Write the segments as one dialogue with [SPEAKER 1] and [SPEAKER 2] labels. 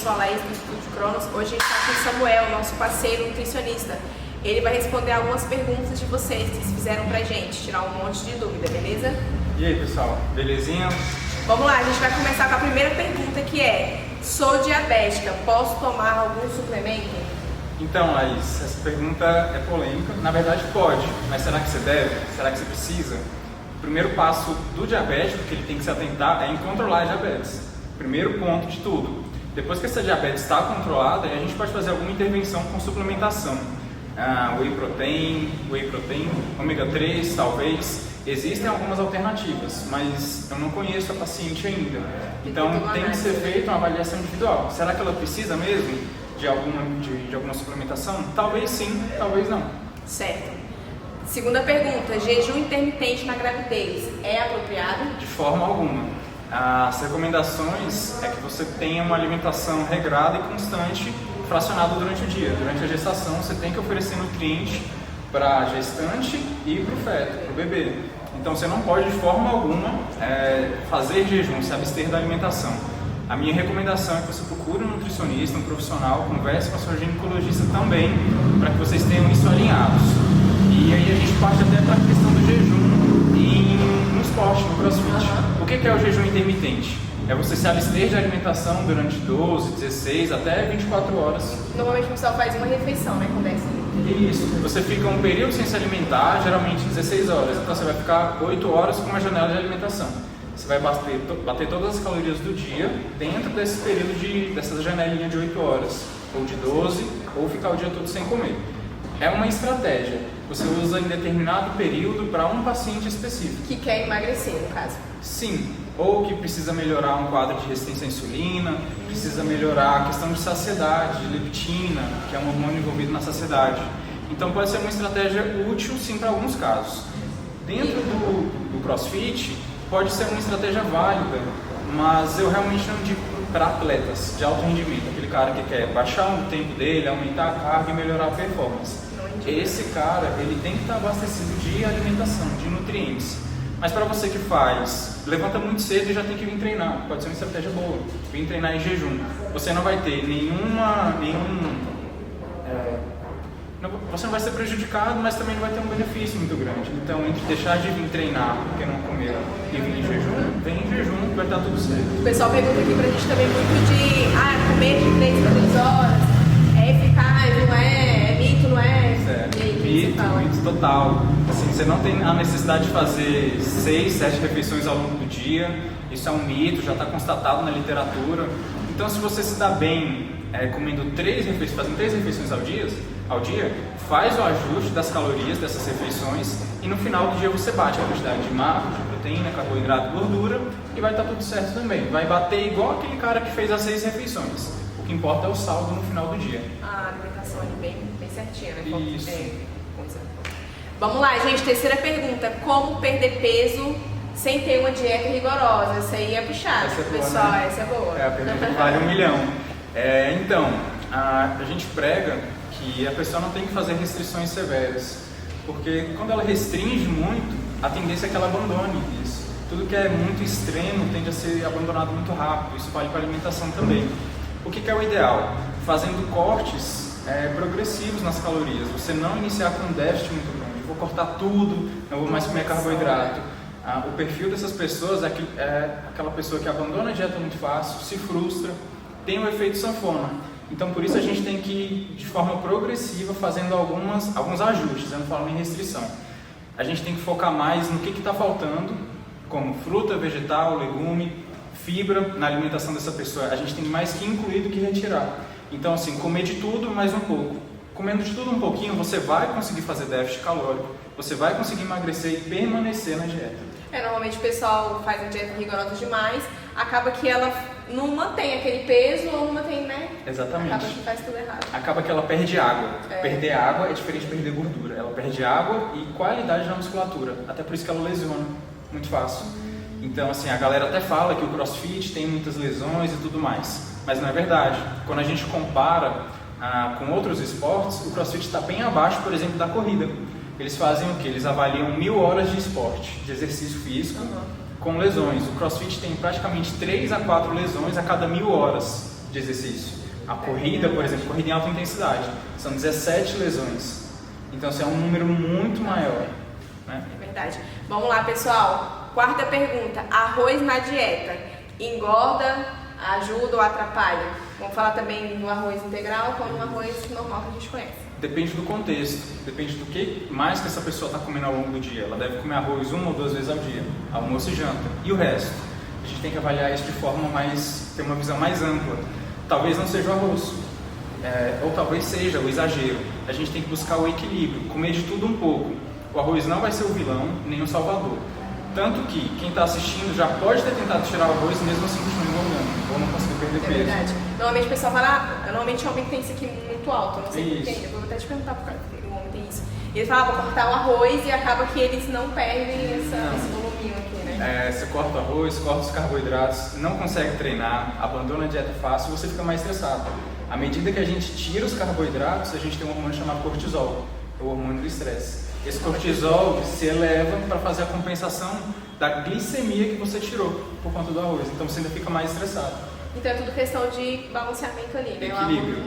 [SPEAKER 1] sou a Laís do Instituto Cronos. Hoje a gente está com o Samuel, nosso parceiro nutricionista. Ele vai responder algumas perguntas de vocês que fizeram pra gente, tirar um monte de dúvida, beleza?
[SPEAKER 2] E aí, pessoal, belezinha?
[SPEAKER 1] Vamos lá, a gente vai começar com a primeira pergunta, que é: sou diabética, posso tomar algum suplemento?
[SPEAKER 2] Então, Laís, essa pergunta é polêmica. Na verdade, pode, mas será que você deve? Será que você precisa? O primeiro passo do diabético que ele tem que se atentar é em controlar a diabetes. Primeiro ponto de tudo. Depois que essa diabetes está controlada, a gente pode fazer alguma intervenção com suplementação. Whey protein, ômega 3, talvez. Existem algumas alternativas, mas eu não conheço a paciente ainda. Então tem que ser feita uma avaliação individual. Será que ela precisa mesmo de alguma suplementação? Talvez sim, talvez não.
[SPEAKER 1] Certo. Segunda pergunta: jejum intermitente na gravidez é apropriado?
[SPEAKER 2] De forma alguma. As recomendações é que você tenha uma alimentação regrada e constante, fracionada durante o dia. Durante a gestação, você tem que oferecer nutrientes para a gestante e para o feto, para o bebê. Então, você não pode, de forma alguma, fazer jejum, se abster da alimentação. A minha recomendação é que você procure um nutricionista, um profissional, converse com a sua ginecologista também, para que vocês tenham isso alinhados. E aí a gente parte até para a questão do jejum no esporte, no crossfit. O que é o jejum intermitente? É você se abster de alimentação durante 12, 16, até 24 horas.
[SPEAKER 1] Normalmente o pessoal faz uma refeição, né, com 10 minutos.
[SPEAKER 2] Isso. Você fica um período sem se alimentar, geralmente 16 horas. Então você vai ficar 8 horas com uma janela de alimentação. Você vai bater todas as calorias do dia dentro desse período dessa janelinha de 8 horas. Ou de 12, ou ficar o dia todo sem comer. É uma estratégia. Você usa em determinado período para um paciente específico.
[SPEAKER 1] Que quer emagrecer, no caso.
[SPEAKER 2] Sim. Ou que precisa melhorar um quadro de resistência à insulina, precisa melhorar a questão de saciedade, de leptina, que é um hormônio envolvido na saciedade. Então pode ser uma estratégia útil sim para alguns casos. Dentro do CrossFit pode ser uma estratégia válida, mas eu realmente não digo para atletas de alto rendimento, aquele cara que quer baixar o tempo dele, aumentar a carga e melhorar a performance. Esse cara, ele tem que estar abastecido de alimentação, de nutrientes. Mas para você que levanta muito cedo e já tem que vir treinar, pode ser uma estratégia boa, vir treinar em jejum. Você não vai ter você não vai ser prejudicado, mas também não vai ter um benefício muito grande. Então, entre deixar de vir treinar porque não comer e vir em jejum, vem em jejum, vai estar tudo certo.
[SPEAKER 1] O pessoal pergunta aqui pra gente também muito de comer de 3 a 3 horas, é eficaz, não é mito, não é?
[SPEAKER 2] Mito total. Assim, você não tem a necessidade de fazer 6, 7 refeições ao longo do dia. Isso é um mito, já está constatado na literatura. Então, se você se dá bem comendo 3 refeições, fazendo 3 refeições ao dia, faz o ajuste das calorias dessas refeições e no final do dia você bate a quantidade de macros, de proteína, carboidrato, gordura e vai estar tudo certo também. Vai bater igual aquele cara que fez as 6 refeições. O que importa é o saldo no final do dia.
[SPEAKER 1] A alimentação ali bem certinha, né?
[SPEAKER 2] Isso.
[SPEAKER 1] Vamos lá, gente. Terceira pergunta: como perder peso sem ter uma dieta rigorosa? Essa aí é puxada, pessoal. Né? Essa é boa.
[SPEAKER 2] É a pergunta que vale 1 milhão. Então, a gente prega que a pessoa não tem que fazer restrições severas, porque quando ela restringe muito, a tendência é que ela abandone isso. Tudo que é muito extremo tende a ser abandonado muito rápido. Isso vale para a alimentação também. O que é o ideal? Fazendo cortes progressivos nas calorias. Você não iniciar com um déficit muito grande. Vou cortar tudo, não vou mais comer carboidrato. O perfil dessas pessoas é aquela pessoa que abandona a dieta muito fácil, se frustra, tem o efeito sanfona. Então, por isso a gente tem que ir de forma progressiva fazendo alguns ajustes, eu não falo nem restrição. A gente tem que focar mais no que está faltando, como fruta, vegetal, legume, fibra na alimentação dessa pessoa. A gente tem mais que incluir do que retirar. Então, assim, comer de tudo, mais um pouco. Comendo de tudo um pouquinho, você vai conseguir fazer déficit calórico, você vai conseguir emagrecer e permanecer na dieta.
[SPEAKER 1] Normalmente o pessoal faz uma dieta rigorosa demais, acaba que ela não mantém aquele peso ou não mantém, né?
[SPEAKER 2] Exatamente.
[SPEAKER 1] Acaba que faz tudo errado.
[SPEAKER 2] Acaba que ela perde água. Perder água é diferente de perder gordura. Ela perde água e qualidade na musculatura. Até por isso que ela lesiona muito fácil. Então, assim, a galera até fala que o CrossFit tem muitas lesões e tudo mais. Mas não é verdade. Quando a gente compara com outros esportes, o CrossFit está bem abaixo, por exemplo, da corrida. Eles fazem o quê? Eles avaliam 1000 horas de esporte, de exercício físico, com lesões. O CrossFit tem praticamente 3 a 4 lesões a cada 1000 horas. de exercício. A corrida, por exemplo, corrida em alta intensidade, são 17 lesões. Então, assim, é um número muito maior. Né?
[SPEAKER 1] É verdade. Vamos lá, pessoal. Quarta pergunta. Arroz na dieta engorda, ajuda ou atrapalha? Vamos falar também do arroz integral como no arroz normal que a gente conhece.
[SPEAKER 2] Depende do contexto, depende do que mais que essa pessoa está comendo ao longo do dia. Ela deve comer arroz 1 ou 2 vezes ao dia, almoço e janta. E o resto? A gente tem que avaliar isso de forma ter uma visão mais ampla. Talvez não seja o arroz, ou talvez seja o exagero. A gente tem que buscar o equilíbrio, comer de tudo um pouco. O arroz não vai ser o vilão, nem o salvador. Tanto que quem está assistindo já pode ter tentado tirar o arroz e mesmo assim continua engordando, ou não conseguir perder peso.
[SPEAKER 1] É verdade. Normalmente o pessoal fala, normalmente o homem tem isso aqui muito alto, eu não sei por quê, eu vou até te perguntar por que o homem tem isso. E eles falam, vou cortar o arroz e acaba que eles não perdem esse voluminho aqui, né?
[SPEAKER 2] Você corta o arroz, corta os carboidratos, não consegue treinar, abandona a dieta fácil, você fica mais estressado. À medida que a gente tira os carboidratos, a gente tem um hormônio chamado cortisol, o hormônio do estresse. Esse cortisol se eleva para fazer a compensação da glicemia que você tirou por conta do arroz. Então você ainda fica mais estressado.
[SPEAKER 1] Então é tudo questão de balanceamento ali, né?
[SPEAKER 2] Equilíbrio.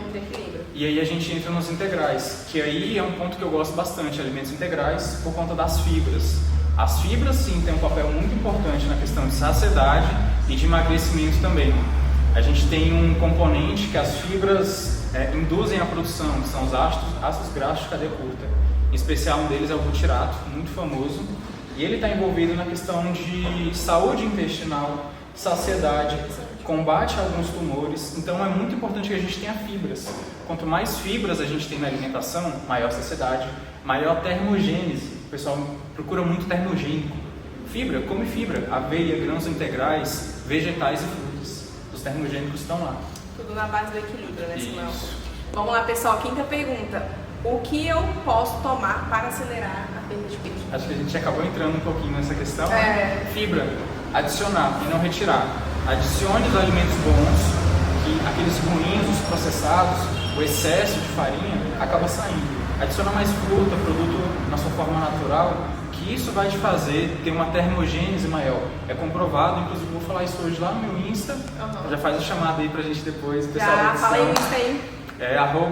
[SPEAKER 2] E aí a gente entra nos integrais, que aí é um ponto que eu gosto bastante, alimentos integrais, por conta das fibras. As fibras sim têm um papel muito importante na questão de saciedade e de emagrecimento também. A gente tem um componente que as fibras induzem a produção, que são os ácidos graxos de cadeia curta. Em especial um deles é o butirato, muito famoso, e ele está envolvido na questão de saúde intestinal, saciedade, combate a alguns tumores. Então é muito importante que a gente tenha fibras. Quanto mais fibras a gente tem na alimentação, maior saciedade, maior termogênese. O pessoal procura muito termogênico. Fibra, come fibra, aveia, grãos integrais, vegetais e frutas. Os termogênicos estão lá.
[SPEAKER 1] Tudo na base do equilíbrio, né, Samuel? Vamos lá, pessoal, quinta pergunta. O que eu posso tomar para acelerar a perda de peso?
[SPEAKER 2] Acho que a gente acabou entrando um pouquinho nessa questão. Fibra, adicionar e não retirar. Adicione os alimentos bons, que aqueles ruins, os processados, o excesso de farinha, acaba saindo. Adiciona mais fruta, produto na sua forma natural, que isso vai te fazer ter uma termogênese maior. É comprovado, inclusive vou falar isso hoje lá no meu Insta. Já faz a chamada aí pra gente depois.
[SPEAKER 1] Já, fala aí o Insta aí.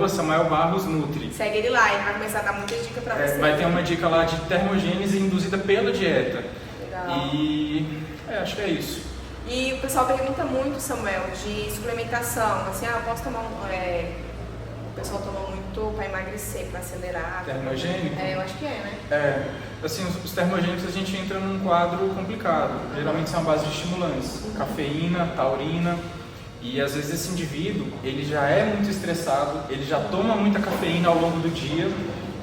[SPEAKER 2] @Samuel Barros Nutri.
[SPEAKER 1] Segue ele lá, ele vai começar a dar muita dica pra você.
[SPEAKER 2] Vai ter uma dica lá de termogênese induzida pela dieta.
[SPEAKER 1] Legal.
[SPEAKER 2] E acho que é isso.
[SPEAKER 1] E o pessoal pergunta muito, Samuel, de suplementação. Assim, eu posso tomar o pessoal toma muito para emagrecer, para acelerar.
[SPEAKER 2] Termogênico?
[SPEAKER 1] Eu acho que né?
[SPEAKER 2] Assim, os termogênicos a gente entra num quadro complicado. Geralmente são a base de estimulantes. Cafeína, taurina. E às vezes esse indivíduo, ele já é muito estressado, ele já toma muita cafeína ao longo do dia,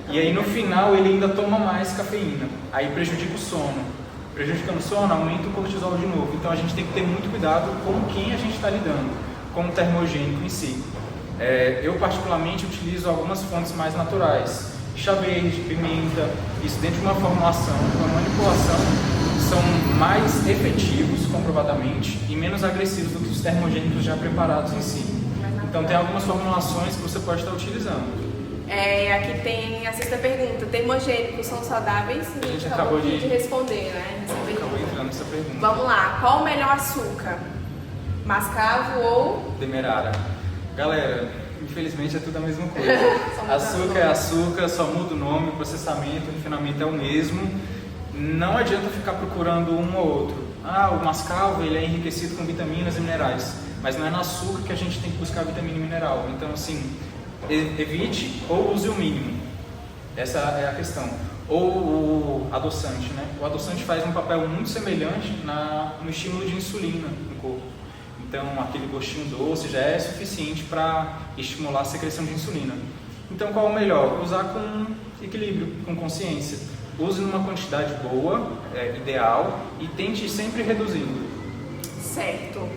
[SPEAKER 2] e aí no final ele ainda toma mais cafeína, aí prejudica o sono. Prejudicando o sono, aumenta o cortisol de novo. Então a gente tem que ter muito cuidado com quem a gente está lidando, com o termogênico em si. Eu particularmente utilizo algumas fontes mais naturais, chá verde, pimenta, isso dentro de uma formulação, uma manipulação, são mais efetivos, comprovadamente, e menos agressivos do que os termogênicos já preparados em si. Então tem algumas formulações que você pode estar utilizando.
[SPEAKER 1] Aqui tem a sexta pergunta. Termogênicos são saudáveis?
[SPEAKER 2] A gente acabou de
[SPEAKER 1] responder, né?
[SPEAKER 2] Acabou entrando nessa pergunta.
[SPEAKER 1] Vamos lá. Qual o melhor açúcar? Mascavo ou
[SPEAKER 2] Demerara? Galera, infelizmente é tudo a mesma coisa. Açúcar é açúcar, só muda o nome, o processamento, o refinamento é o mesmo. Não adianta ficar procurando um ou outro. O mascavo ele é enriquecido com vitaminas e minerais, mas não é no açúcar que a gente tem que buscar vitamina e mineral. Então, assim, evite ou use o mínimo. Essa é a questão. Ou o adoçante, né? O adoçante faz um papel muito semelhante no estímulo de insulina no corpo. Então, aquele gostinho doce já é suficiente para estimular a secreção de insulina. Então, qual é o melhor? Usar com equilíbrio, com consciência. Use numa quantidade boa, ideal, e tente sempre reduzindo.
[SPEAKER 1] Certo.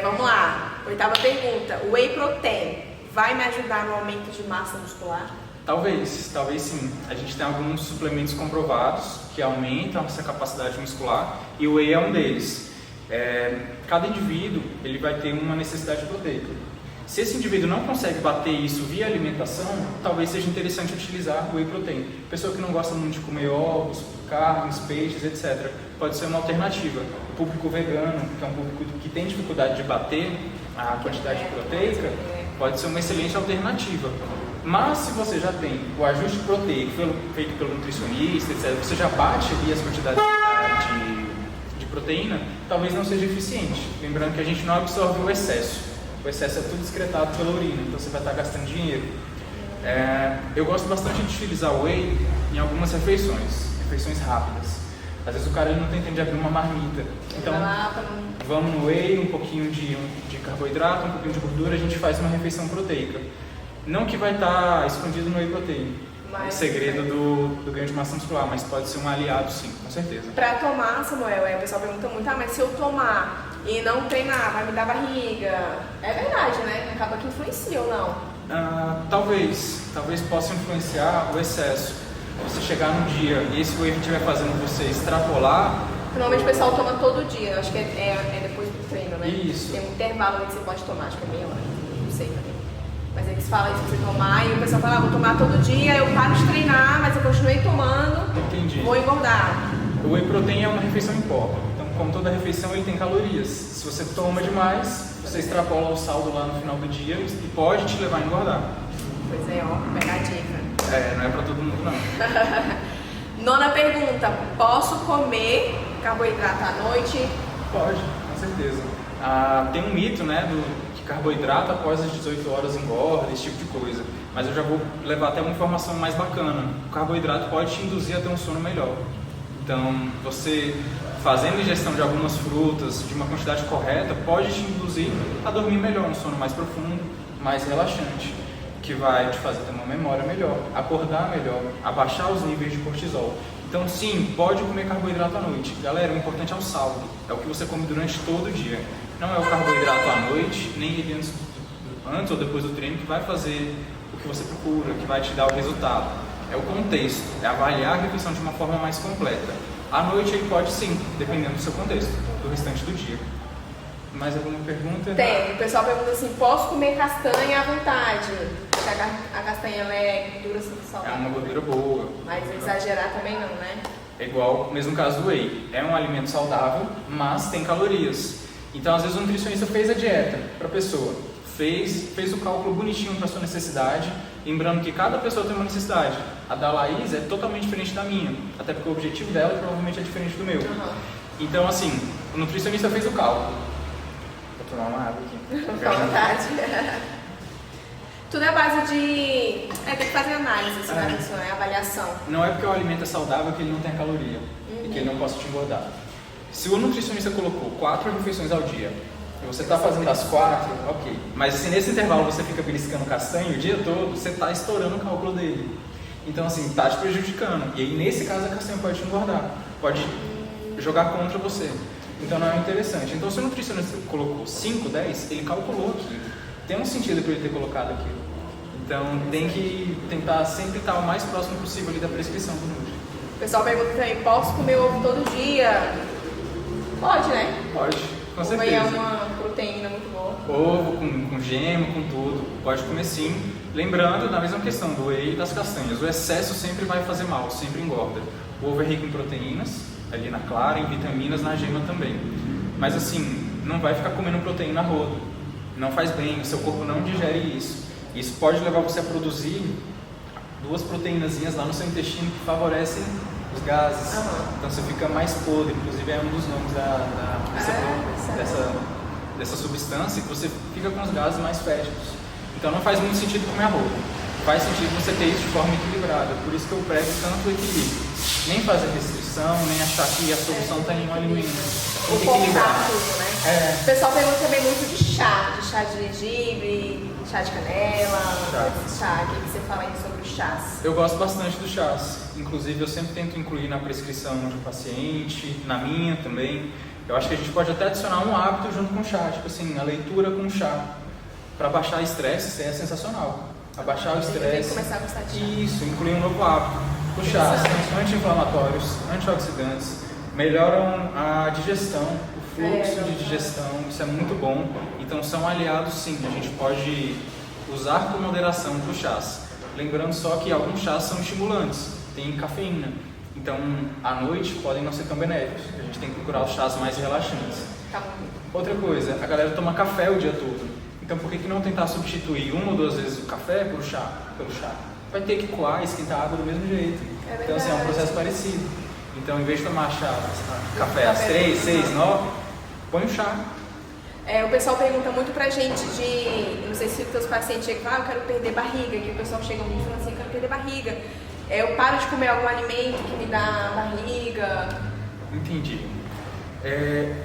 [SPEAKER 1] Vamos lá. Oitava pergunta. O whey protein vai me ajudar no aumento de massa muscular?
[SPEAKER 2] Talvez sim. A gente tem alguns suplementos comprovados que aumentam essa capacidade muscular e o whey é um deles. Cada indivíduo ele vai ter uma necessidade proteica. Se esse indivíduo não consegue bater isso via alimentação, talvez seja interessante utilizar o whey protein. Pessoa que não gosta muito de comer ovos, carnes, peixes, etc. Pode ser uma alternativa. O público vegano, que é um público que tem dificuldade de bater, a quantidade proteica, pode ser uma excelente alternativa. Mas se você já tem o ajuste proteico feito pelo nutricionista, etc., você já bate ali as quantidades de proteína, talvez não seja eficiente. Lembrando que a gente não absorve o excesso. O excesso é tudo excretado pela urina, então você vai estar gastando dinheiro. Eu gosto bastante de utilizar o whey em algumas refeições rápidas. Às vezes o cara não tem tempo de abrir uma marmita. Então, vamos no whey, um pouquinho de carboidrato, um pouquinho de gordura, a gente faz uma refeição proteica. Não que vai estar escondido no whey protein, o segredo do ganho de massa muscular, mas pode ser um aliado sim, com certeza.
[SPEAKER 1] Para tomar, Samuel, o pessoal pergunta muito, mas se eu tomar e não treinar, vai me dar barriga? É verdade, né? Acaba que influencia ou não?
[SPEAKER 2] Talvez possa influenciar o excesso. Você chegar num dia e esse whey estiver fazendo você extrapolar.
[SPEAKER 1] Normalmente o pessoal toma todo dia, acho que é depois do treino, né?
[SPEAKER 2] Isso.
[SPEAKER 1] Tem um intervalo que você pode tomar, acho que é meia hora, não sei também. Mas eles falam isso, você tomar, e o pessoal fala, vou tomar todo dia, eu paro de treinar, mas eu continuei tomando.
[SPEAKER 2] Entendi.
[SPEAKER 1] Vou engordar.
[SPEAKER 2] O whey protein é uma refeição em pó, então como toda refeição ele tem calorias. Se você toma demais, você extrapola o saldo lá no final do dia e pode te levar a engordar.
[SPEAKER 1] Pois é, ó, pega a dica.
[SPEAKER 2] Não é pra todo mundo não.
[SPEAKER 1] Nona pergunta, posso comer carboidrato à noite?
[SPEAKER 2] Pode, com certeza. Tem um mito, né, que carboidrato após as 18 horas engorda, esse tipo de coisa. Mas eu já vou levar até uma informação mais bacana. O carboidrato pode te induzir a ter um sono melhor. Então, você fazendo ingestão de algumas frutas, de uma quantidade correta, pode te induzir a dormir melhor, um sono mais profundo, mais relaxante, que vai te fazer ter uma memória melhor, acordar melhor, abaixar os níveis de cortisol. Então sim, pode comer carboidrato à noite. Galera, o importante é o saldo, é o que você come durante todo o dia. Não é o carboidrato à noite, nem ele antes ou depois do treino que vai fazer o que você procura, que vai te dar o resultado. É o contexto, é avaliar a refeição de uma forma mais completa. À noite ele pode sim, dependendo do seu contexto, do restante do dia. Mais alguma pergunta?
[SPEAKER 1] Tem, o pessoal pergunta assim, posso comer castanha à vontade? Porque a castanha ela é gordura saudável.
[SPEAKER 2] É uma gordura boa.
[SPEAKER 1] Mas exagerar também não, né?
[SPEAKER 2] É igual, mesmo caso do whey. É um alimento saudável, mas tem calorias. Então, às vezes, o nutricionista fez a dieta para a pessoa. Fez o cálculo bonitinho para sua necessidade. Lembrando que cada pessoa tem uma necessidade. A da Laís é totalmente diferente da minha. Até porque o objetivo dela provavelmente é diferente do meu. Então, assim, o nutricionista fez o cálculo. Vou tomar uma água aqui.
[SPEAKER 1] Com vontade. Tudo é base de... tem que fazer análise, isso é avaliação.
[SPEAKER 2] Não é porque o alimento é saudável que ele não tem caloria e que ele não possa te engordar. Se o nutricionista colocou 4 refeições ao dia e você está fazendo as 4, ok. Mas se nesse intervalo você fica beliscando castanho o dia todo, você está estourando o cálculo dele. Então assim, está te prejudicando. E aí nesse caso a castanha pode te engordar, pode jogar contra você. Então não é interessante. Então se o nutricionista colocou 5, 10, ele calculou aquilo. Tem um sentido para ele ter colocado aquilo. Então tem que tentar sempre estar o mais próximo possível ali da prescrição do Nutri.
[SPEAKER 1] O pessoal pergunta também, posso comer ovo todo dia? Pode, né?
[SPEAKER 2] Pode, com certeza.
[SPEAKER 1] É uma proteína muito boa.
[SPEAKER 2] Ovo com gema, com tudo, pode comer sim. Lembrando, na mesma questão do whey e das castanhas, o excesso sempre vai fazer mal, sempre engorda. O ovo é rico em proteínas, ali na clara, em vitaminas, na gema também. Mas assim, não vai ficar comendo proteína a rodo. Não faz bem, o seu corpo não digere isso. Isso pode levar você a produzir 2 proteínazinhas lá no seu intestino que favorecem os gases. Então você fica mais podre, inclusive é um dos nomes dessa substância, que você fica com os gases mais fétidos. Então não faz muito sentido comer arroz. Faz sentido você ter isso de forma equilibrada. Por isso que eu prego tanto o equilíbrio. Nem fazer restrição, nem achar que a solução está em um alimento. Tem que equilibrar.
[SPEAKER 1] Tudo, né? O pessoal pergunta também muito de chá de gengibre, chá de canela, chá. O que você fala aí sobre os chás?
[SPEAKER 2] Eu gosto bastante dos chás. Inclusive eu sempre tento incluir na prescrição de um paciente, na minha também. Eu acho que a gente pode até adicionar um hábito junto com o chá, tipo assim, a leitura com chá. Para baixar estresse, isso é sensacional. Abaixar o estresse.
[SPEAKER 1] Começar a gostar de chá.
[SPEAKER 2] Isso, incluir um novo hábito. Os chás são anti-inflamatórios, antioxidantes, melhoram a digestão, o fluxo de digestão, isso é muito bom. Então são aliados sim, a gente pode usar com moderação os chás. Lembrando só que alguns chás são estimulantes, tem cafeína. Então à noite podem não ser tão benéficos, a gente tem que procurar os chás mais relaxantes. Outra coisa, a galera toma café o dia todo. Então por que não tentar substituir uma ou duas vezes o café pelo chá? Vai ter que coar e esquentar a água do mesmo jeito. Então assim, é um processo parecido. Então em vez de tomar café às 3, 6, 9, põe o chá.
[SPEAKER 1] O pessoal pergunta muito pra gente não sei se os teus pacientes chegam e falam, eu quero perder barriga, que o pessoal chega e fala assim, eu quero perder barriga. Eu paro de comer algum alimento que me dá barriga.
[SPEAKER 2] Entendi.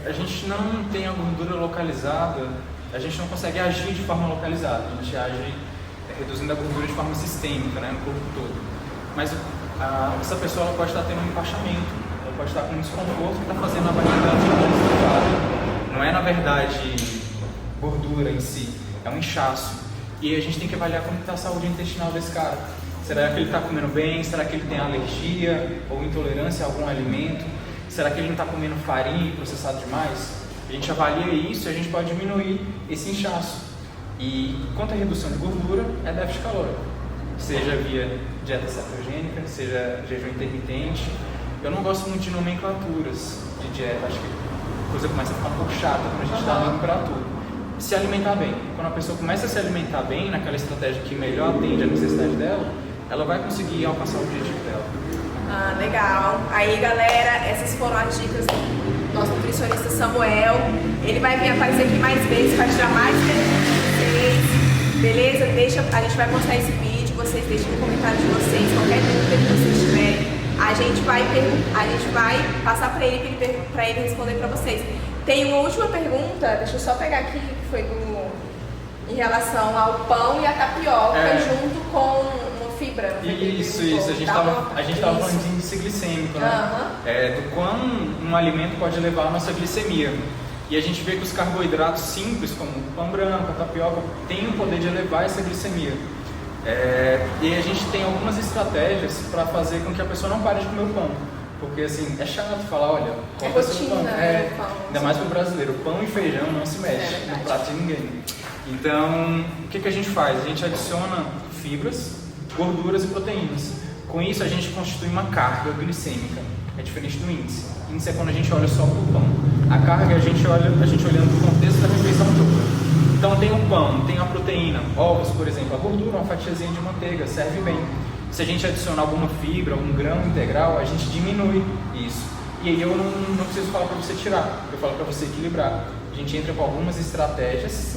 [SPEAKER 2] A gente não tem a gordura localizada, a gente não consegue agir de forma localizada, a gente age reduzindo a gordura de forma sistêmica, né, no corpo todo. Mas essa pessoa ela pode estar tendo um empachamento, ela pode estar com um desconforto que está fazendo a barriga. Não é, na verdade, gordura em si, é um inchaço. E a gente tem que avaliar como está a saúde intestinal desse cara. Será que ele está comendo bem? Será que ele tem alergia ou intolerância a algum alimento? Será que ele não está comendo farinha e processado demais? A gente avalia isso e a gente pode diminuir esse inchaço. E quanto à redução de gordura, é déficit calórico. Seja via dieta cetogênica, seja jejum intermitente. Eu não gosto muito de nomenclaturas de dieta, acho que a coisa começa a ficar um pouco chata quando a gente dá nome para tudo. Se alimentar bem. Quando a pessoa começa a se alimentar bem, naquela estratégia que melhor atende a necessidade dela, ela vai conseguir alcançar o objetivo dela.
[SPEAKER 1] Legal. Aí, galera, essas foram as dicas do nosso nutricionista Samuel. Ele vai vir aparecer aqui mais vezes para tirar mais perguntas de vocês. Beleza? A gente vai postar esse vídeo, vocês deixem no comentário de vocês, qualquer dúvida que vocês tiverem. A gente vai passar para ele responder para vocês. Tem uma última pergunta, deixa eu só pegar aqui, que foi em relação ao pão e a tapioca junto com uma fibra.
[SPEAKER 2] Isso. A gente estava falando de índice glicêmico, né? Do quão um alimento pode levar a nossa glicemia. E a gente vê que os carboidratos simples, como o pão branco, a tapioca, têm o poder de elevar essa glicemia. E a gente tem algumas estratégias para fazer com que a pessoa não pare de comer o pão. Porque assim, é chato falar, olha, compra seu pão. Ainda mais para o brasileiro, pão e feijão não se mexe no prato de ninguém. Então, o que a gente faz? A gente adiciona fibras, gorduras e proteínas. Com isso, a gente constitui uma carga glicêmica. É diferente do índice. O índice é quando a gente olha só para o pão. A carga a gente olhando para o contexto da refeição toda. Então tem o pão, tem a proteína, ovos, por exemplo, a gordura, uma fatiazinha de manteiga, serve bem. Se a gente adicionar alguma fibra, algum grão integral, a gente diminui isso. E aí eu não preciso falar para você tirar, eu falo para você equilibrar. A gente entra com algumas estratégias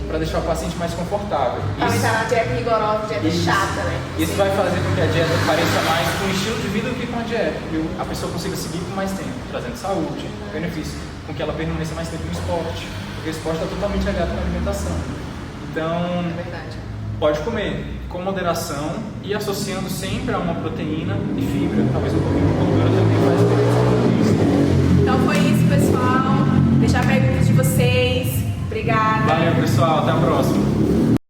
[SPEAKER 2] para deixar o paciente mais confortável.
[SPEAKER 1] Para evitar uma dieta rigorosa, dieta chata, né?
[SPEAKER 2] Isso vai fazer com que a dieta pareça mais com o estilo de vida do que com a dieta. E a pessoa consiga seguir por mais tempo, trazendo saúde, benefício, com que ela permaneça mais tempo no esporte. Porque o esporte está totalmente aliado com a alimentação. Então, pode comer com moderação e associando sempre a uma proteína e fibra. Talvez um pouquinho de gordura também faz diferença.
[SPEAKER 1] Então foi isso, pessoal. Deixar perguntas de vocês. Obrigada.
[SPEAKER 2] Valeu, pessoal. Até a próxima.